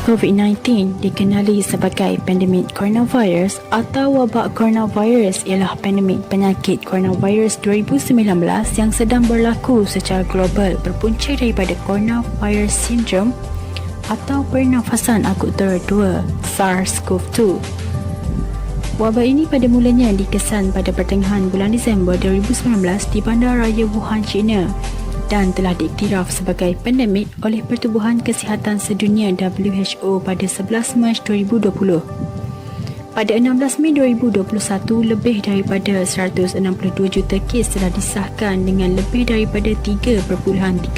COVID-19 dikenali sebagai pandemik coronavirus atau wabak coronavirus ialah pandemik penyakit coronavirus 2019 yang sedang berlaku secara global berpunca daripada coronavirus syndrome atau pernafasan akut tahap 2 SARS-CoV-2. Wabak ini pada mulanya dikesan pada pertengahan bulan Disember 2019 di Bandar Raya Wuhan, China dan telah diiktiraf sebagai pandemik oleh Pertubuhan Kesihatan Sedunia WHO pada 11 Mac 2020. Pada 16 Mei 2021, lebih daripada 162 juta kes telah disahkan dengan lebih daripada 3.37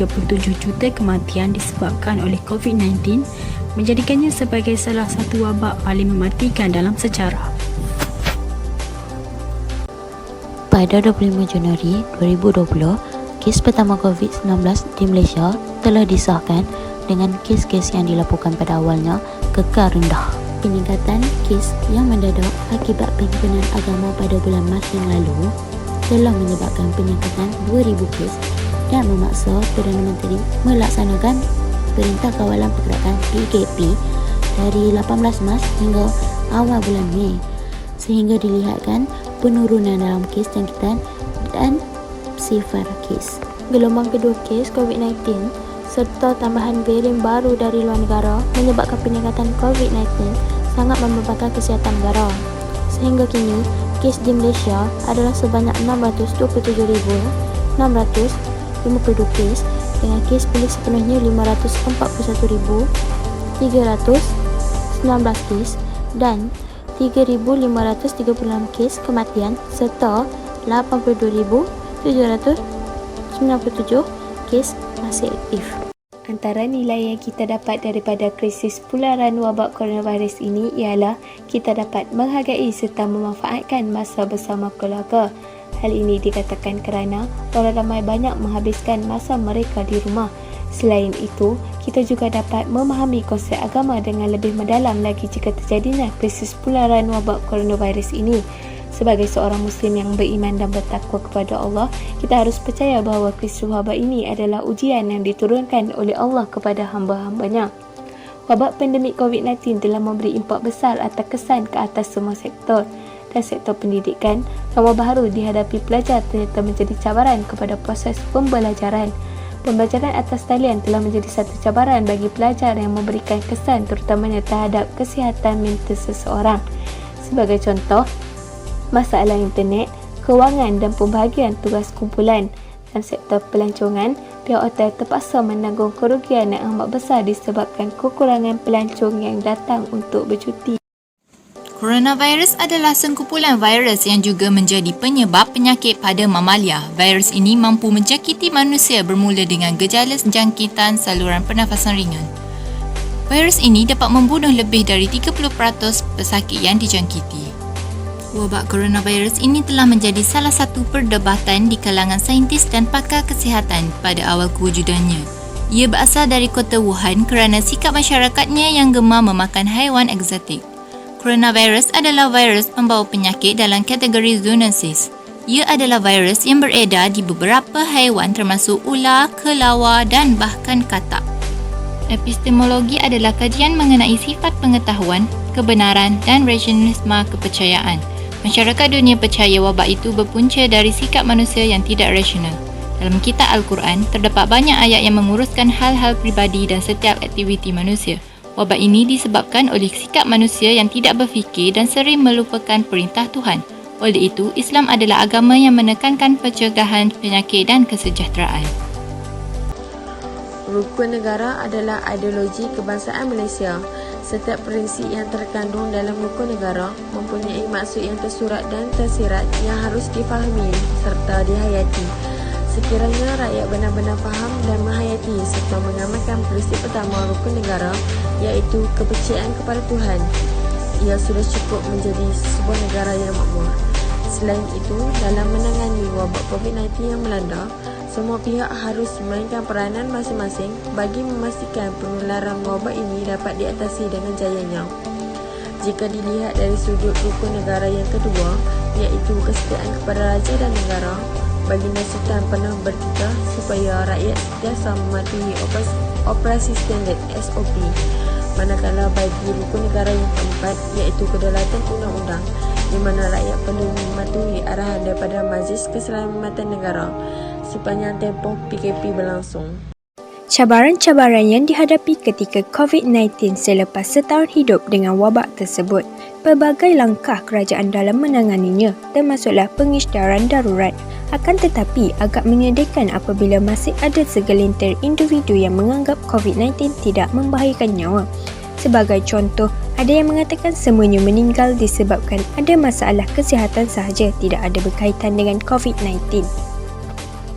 juta kematian disebabkan oleh COVID-19, menjadikannya sebagai salah satu wabak paling mematikan dalam sejarah. Pada 25 Januari 2020, kes pertama COVID-19 di Malaysia telah disahkan dengan kes-kes yang dilaporkan pada awalnya kekal rendah. Peningkatan kes yang mendadak akibat pimpinan agama pada bulan Mac yang lalu telah menyebabkan peningkatan 2,000 kes dan memaksa Perdana Menteri melaksanakan Perintah Kawalan Pergerakan PKP dari 18 Mac hingga awal bulan Mei, sehingga dilihatkan penurunan dalam kes jangkitan dan sifar kes. Gelombang kedua kes COVID-19 serta tambahan varian baru dari luar negara menyebabkan peningkatan COVID-19 sangat membebankan kesihatan negara. Sehingga kini, kes di Malaysia adalah sebanyak 627,652 kes dengan kes pulih sepenuhnya 541,319 kes dan 3,536 kes kematian serta 82,797 kes masih aktif. Antara nilai yang kita dapat daripada krisis penularan wabak coronavirus ini ialah kita dapat menghargai serta memanfaatkan masa bersama keluarga. Hal ini dikatakan kerana orang ramai banyak menghabiskan masa mereka di rumah. Selain itu, kita juga dapat memahami konsep agama dengan lebih mendalam lagi jika terjadinya krisis penularan wabak coronavirus ini. Sebagai seorang Muslim yang beriman dan bertakwa kepada Allah, kita harus percaya bahawa krisis wabak ini adalah ujian yang diturunkan oleh Allah kepada hamba-hambanya. Wabak pandemik COVID-19 telah memberi impak besar atau kesan ke atas semua sektor. Dan sektor pendidikan, norma baru dihadapi pelajar ternyata menjadi cabaran kepada proses pembelajaran. Pembelajaran atas talian telah menjadi satu cabaran bagi pelajar yang memberikan kesan terutamanya terhadap kesihatan mental seseorang. Sebagai contoh, masalah internet, kewangan dan pembahagian tugas kumpulan. Dalam sektor pelancongan, pihak hotel terpaksa menanggung kerugian yang amat besar disebabkan kekurangan pelancong yang datang untuk bercuti. Coronavirus adalah sengkumpulan virus yang juga menjadi penyebab penyakit pada mamalia. Virus ini mampu menjangkiti manusia bermula dengan gejala jangkitan saluran pernafasan ringan. Virus ini dapat membunuh lebih dari 30% pesakit yang dijangkiti. Wabak coronavirus ini telah menjadi salah satu perdebatan di kalangan saintis dan pakar kesihatan pada awal kewujudannya. Ia berasal dari kota Wuhan kerana sikap masyarakatnya yang gemar memakan haiwan eksotik. Coronavirus adalah virus pembawa penyakit dalam kategori zoonosis. Ia adalah virus yang beredar di beberapa haiwan termasuk ular, kelawar dan bahkan katak. Epistemologi adalah kajian mengenai sifat pengetahuan, kebenaran dan rasionalisme kepercayaan. Masyarakat dunia percaya wabak itu berpunca dari sikap manusia yang tidak rasional. Dalam kitab Al-Quran, terdapat banyak ayat yang menguruskan hal-hal pribadi dan setiap aktiviti manusia. Wabak ini disebabkan oleh sikap manusia yang tidak berfikir dan sering melupakan perintah Tuhan. Oleh itu, Islam adalah agama yang menekankan pencegahan penyakit dan kesejahteraan. Rukun negara adalah ideologi kebangsaan Malaysia. Setiap prinsip yang terkandung dalam rukun negara mempunyai maksud yang tersurat dan tersirat yang harus difahami serta dihayati. Sekiranya rakyat benar-benar faham dan menghayati serta mengamalkan prinsip pertama rukun negara, iaitu kepercayaan kepada Tuhan, ia sudah cukup menjadi sebuah negara yang makmur. Selain itu, dalam menangani wabak COVID-19 yang melanda, semua pihak harus memainkan peranan masing-masing bagi memastikan penularan wabak ini dapat diatasi dengan jayanya. Jika dilihat dari sudut rukun negara yang kedua, iaitu kesetiaan kepada raja dan negara, Baginda Sultan pernah berkata supaya rakyat sentiasa mematuhi operasi standard SOP. Manakala bagi rukun negara yang keempat, iaitu kedaulatan undang-undang, di mana rakyat perlu mematuhi arahan daripada Majlis Keselamatan Negara sepanjang tempoh PKP berlangsung. Cabaran-cabaran yang dihadapi ketika COVID-19 selepas setahun hidup dengan wabak tersebut. Pelbagai langkah kerajaan dalam menanganinya, termasuklah pengisytiharan darurat. Akan tetapi, agak menyedihkan apabila masih ada segelintir individu yang menganggap COVID-19 tidak membahayakan nyawa. Sebagai contoh, ada yang mengatakan semuanya meninggal disebabkan ada masalah kesihatan sahaja, tidak ada berkaitan dengan COVID-19.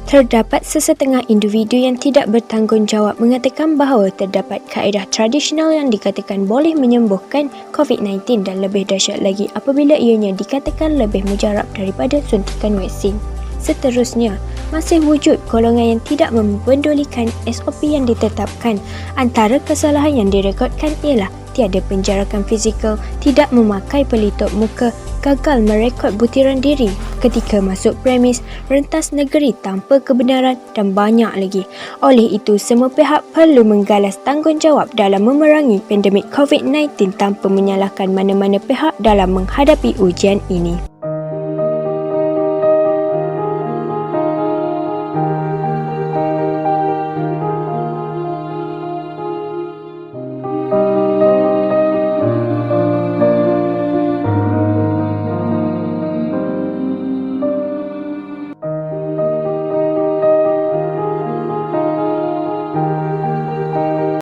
Terdapat sesetengah individu yang tidak bertanggungjawab mengatakan bahawa terdapat kaedah tradisional yang dikatakan boleh menyembuhkan COVID-19 dan lebih dahsyat lagi apabila ianya dikatakan lebih mujarab daripada suntikan vaksin. Seterusnya, masih wujud golongan yang tidak mempedulikan SOP yang ditetapkan. Antara kesalahan yang direkodkan ialah tiada penjarakan fizikal, tidak memakai pelitup muka, gagal merekod butiran diri ketika masuk premis, rentas negeri tanpa kebenaran dan banyak lagi. Oleh itu, semua pihak perlu menggalas tanggungjawab dalam memerangi pandemik COVID-19 tanpa menyalahkan mana-mana pihak dalam menghadapi ujian ini.